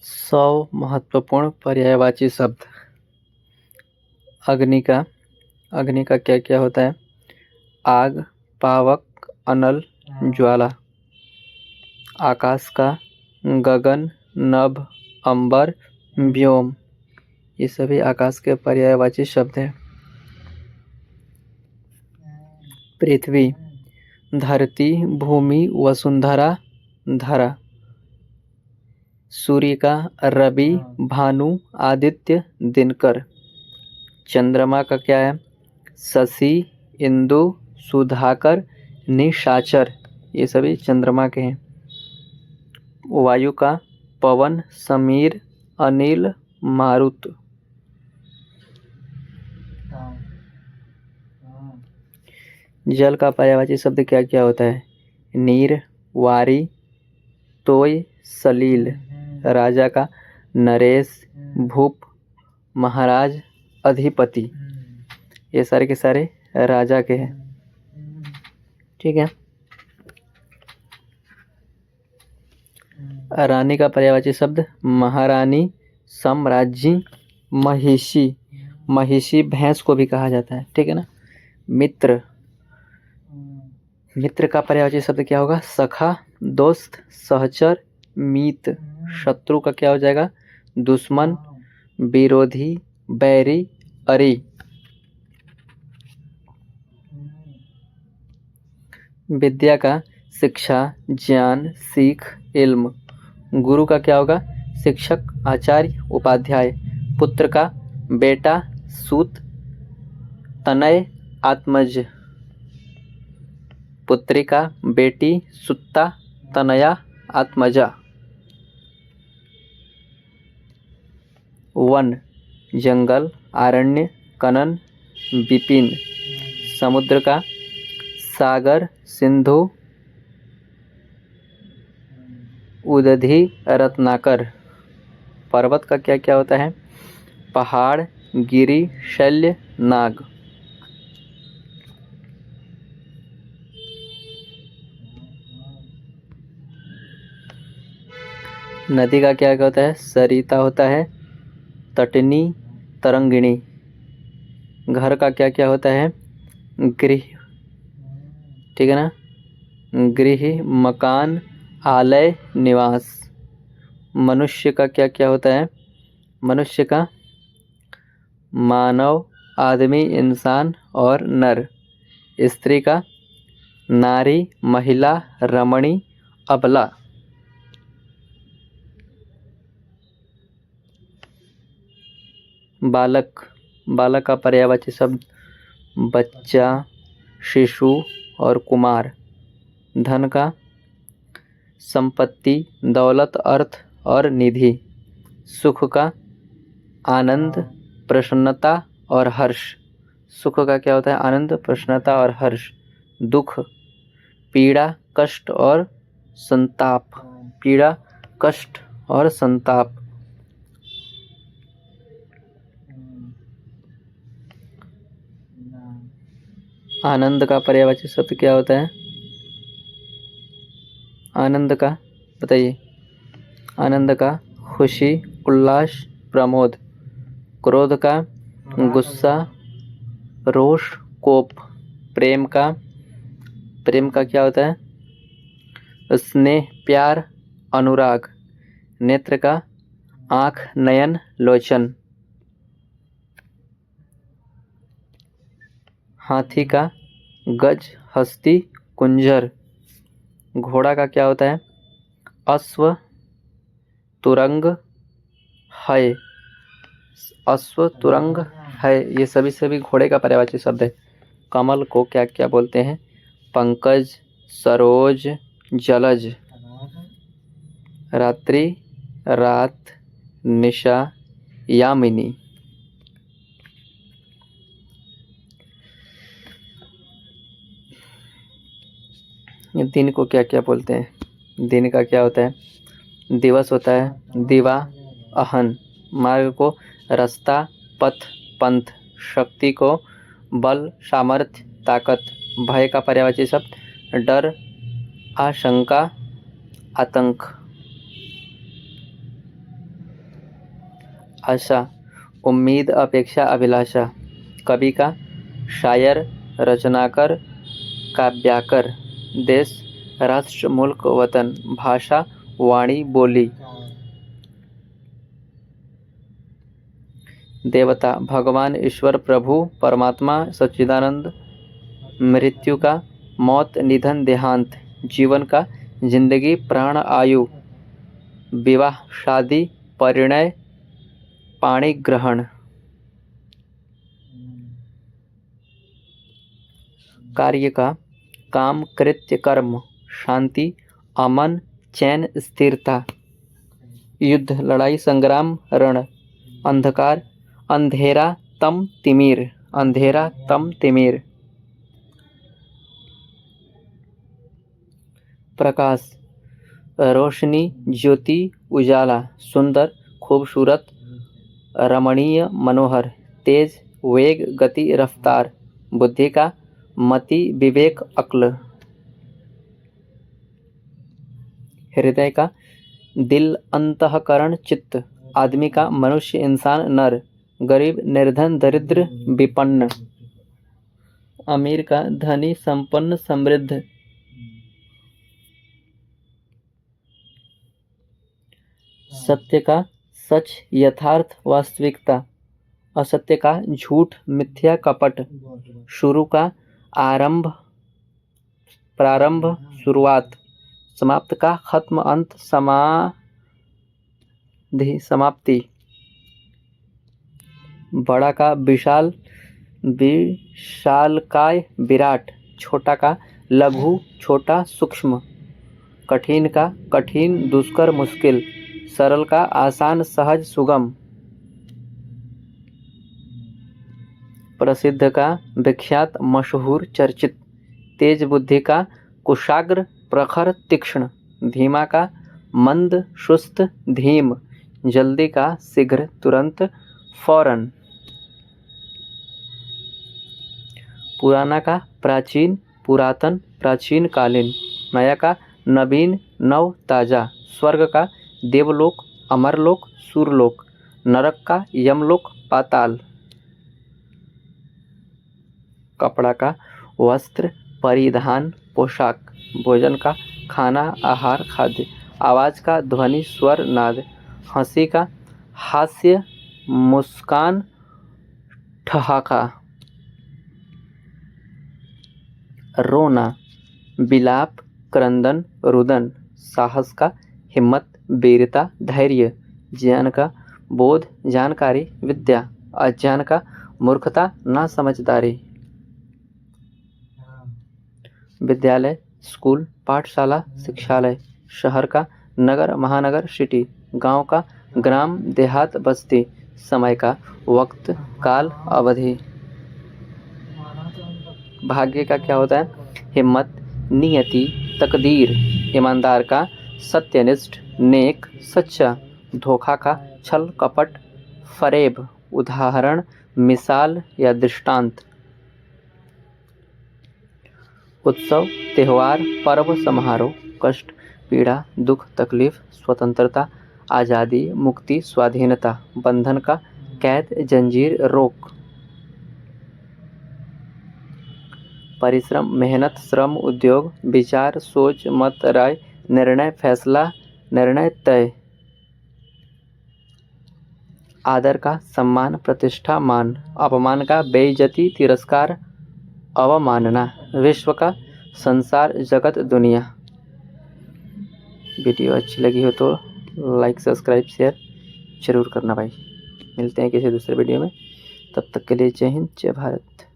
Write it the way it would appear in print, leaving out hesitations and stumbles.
100 महत्वपूर्ण पर्यायवाची शब्द। अग्नि का क्या क्या होता है? आग, पावक, अनल, ज्वाला। आकाश का गगन, नभ, अंबर, व्योम। ये सभी आकाश के पर्यायवाची शब्द हैं। पृथ्वी, धरती, भूमि, वसुंधरा, धरा। सूर्य का रवि, भानु, आदित्य, दिनकर। चंद्रमा का क्या है? शशि, इंदु, सुधाकर, निशाचर। ये सभी चंद्रमा के हैं। वायु का पवन, समीर, अनिल, मारुत। जल का पर्यायवाची शब्द क्या क्या होता है? नीर, वारी, तोय, सलील। राजा का नरेश, भूप, महाराज, अधिपति। ये सारे के सारे राजा के हैं। ठीक है। रानी का पर्यायवाची शब्द महारानी, साम्राज्य, महिषी। महिषी भैंस को भी कहा जाता है। ठीक है ना। मित्र का पर्यायवाची शब्द क्या होगा? सखा, दोस्त, सहचर, मीत। शत्रु का क्या हो जाएगा? दुश्मन, विरोधी, बैरी, अरी। विद्या का शिक्षा, ज्ञान, सीख, इल्म। गुरु का क्या होगा? शिक्षक, आचार्य, उपाध्याय। पुत्र का बेटा, सूत, तनय, आत्मज। पुत्री का बेटी, सुत्ता, तनया, आत्मजा। वन, जंगल, आरण्य, कनन, विपिन। समुद्र का सागर, सिंधु, उदधि, रत्नाकर। पर्वत का क्या क्या होता है? पहाड़, गिरी, शैल्य, नाग। नदी का क्या क्या होता है? सरिता होता है, तटनी, तरंगिणी। घर का क्या क्या होता है? गृह। ठीक है ना। गृह, मकान, आलय, निवास। मनुष्य का क्या क्या होता है? मनुष्य का मानव, आदमी, इंसान और नर। स्त्री का नारी, महिला, रमणी, अबला। बालक का पर्यायवाची शब्द बच्चा, शिशु और कुमार। धन का संपत्ति, दौलत, अर्थ और निधि। सुख का आनंद, प्रसन्नता और हर्ष। सुख का क्या होता है? आनंद, प्रसन्नता और हर्ष। दुख, पीड़ा, कष्ट और संताप। पीड़ा, कष्ट और संताप। आनंद का पर्यायवाची शब्द क्या होता है? आनंद का बताइए। आनंद का खुशी, उल्लास, प्रमोद। क्रोध का गुस्सा, रोष, कोप। प्रेम का क्या होता है? स्नेह, प्यार, अनुराग। नेत्र का आँख, नयन, लोचन। हाथी का गज, हस्ती, कुंजर। घोड़ा का क्या होता है? अश्व, तुरंग, है। अश्व, तुरंग, है। ये सभी घोड़े का पर्यायवाची शब्द है। कमल को क्या क्या बोलते हैं? पंकज, सरोज, जलज। रात्रि, रात, निशा, यामिनी। दिन को क्या क्या बोलते हैं? दिन का क्या होता है? दिवस होता है, दिवा, अहन। मार्ग को रास्ता, पथ, पंथ। शक्ति को बल, सामर्थ्य, ताकत। भय का पर्यायवाची शब्द डर, आशंका, आतंक। आशा, उम्मीद, अपेक्षा, अभिलाषा। कवि का शायर, रचनाकार, काव्याकर। देश, राष्ट्र, मुल्क, वतन। भाषा, वाणी, बोली। देवता, भगवान, ईश्वर, प्रभु, परमात्मा, सच्चिदानंद। मृत्यु का मौत, निधन, देहांत। जीवन का जिंदगी, प्राण, आयु। विवाह, शादी, परिणय, पाणी ग्रहण। कार्य का काम, कृत्य, कर्म। शांति, अमन, चैन, स्थिरता। युद्ध, लड़ाई, संग्राम, रण। अंधकार, अंधेरा, तम, तिमिर। अंधेरा, तम, तिमिर। प्रकाश, रोशनी, ज्योति, उजाला। सुंदर, खूबसूरत, रमणीय, मनोहर। तेज, वेग, गति, रफ्तार। बुद्धि का मति, विवेक, अक्ल। हृदय का दिल, अंतःकरण, चित्त। आदमी का मनुष्य, इंसान, नर। गरीब, निर्धन, दरिद्र, विपन्न। अमीर का धनी, संपन्न, समृद्ध। सत्य का सच, यथार्थ, वास्तविकता। असत्य का झूठ, मिथ्या, कपट। शुरू का आरंभ, प्रारंभ, शुरुआत। समाप्त का खत्म, अंत, समाधि, समाप्ति। बड़ा का विशाल, विशालकाय, विराट। छोटा का लघु, छोटा, सूक्ष्म। कठिन का कठिन, दुष्कर, मुश्किल। सरल का आसान, सहज, सुगम। प्रसिद्ध का विख्यात, मशहूर, चर्चित। तेज बुद्धि का कुशाग्र, प्रखर, तीक्ष्ण। धीमा का मंद, सुस्त, धीम। जल्दी का शीघ्र, तुरंत, फौरन। पुराना का प्राचीन, पुरातन, प्राचीन कालीन। नया का नवीन, नव, ताजा। स्वर्ग का देवलोक, अमरलोक, सूरलोक। नरक का यमलोक, पाताल। कपड़ा का वस्त्र, परिधान, पोशाक। भोजन का खाना, आहार, खाद्य। आवाज का ध्वनि, स्वर, नाद। हंसी का हास्य, मुस्कान, ठहाका। रोना, विलाप, क्रंदन, रुदन। साहस का हिम्मत, वीरता, धैर्य। ज्ञान का बोध, जानकारी, विद्या। अज्ञान का मूर्खता, ना समझदारी। विद्यालय, स्कूल, पाठशाला, शिक्षालय। शहर का नगर, महानगर, सिटी। गांव का ग्राम, देहात, बस्ती। समय का वक्त, काल, अवधि। भाग्य का क्या होता है? हिम्मत, नियति, तकदीर। ईमानदार का सत्यनिष्ठ, नेक, सच्चा। धोखा का छल, कपट, फरेब। उदाहरण, मिसाल या दृष्टांत। उत्सव, त्योहार, पर्व, समारोह। कष्ट, पीड़ा, दुख, तकलीफ। स्वतंत्रता, आज़ादी, मुक्ति, स्वाधीनता। बंधन का कैद, जंजीर, रोक। परिश्रम, मेहनत, श्रम, उद्योग। विचार, सोच, मत, राय। निर्णय, फैसला, निर्णय, तय। आदर का सम्मान, प्रतिष्ठा, मान। अपमान का बेइज्जती, तिरस्कार, अवमानना। विश्व का संसार, जगत, दुनिया। वीडियो अच्छी लगी हो तो लाइक, सब्सक्राइब, शेयर जरूर करना भाई। मिलते हैं किसी दूसरे वीडियो में, तब तक के लिए जय हिंद, जय भारत।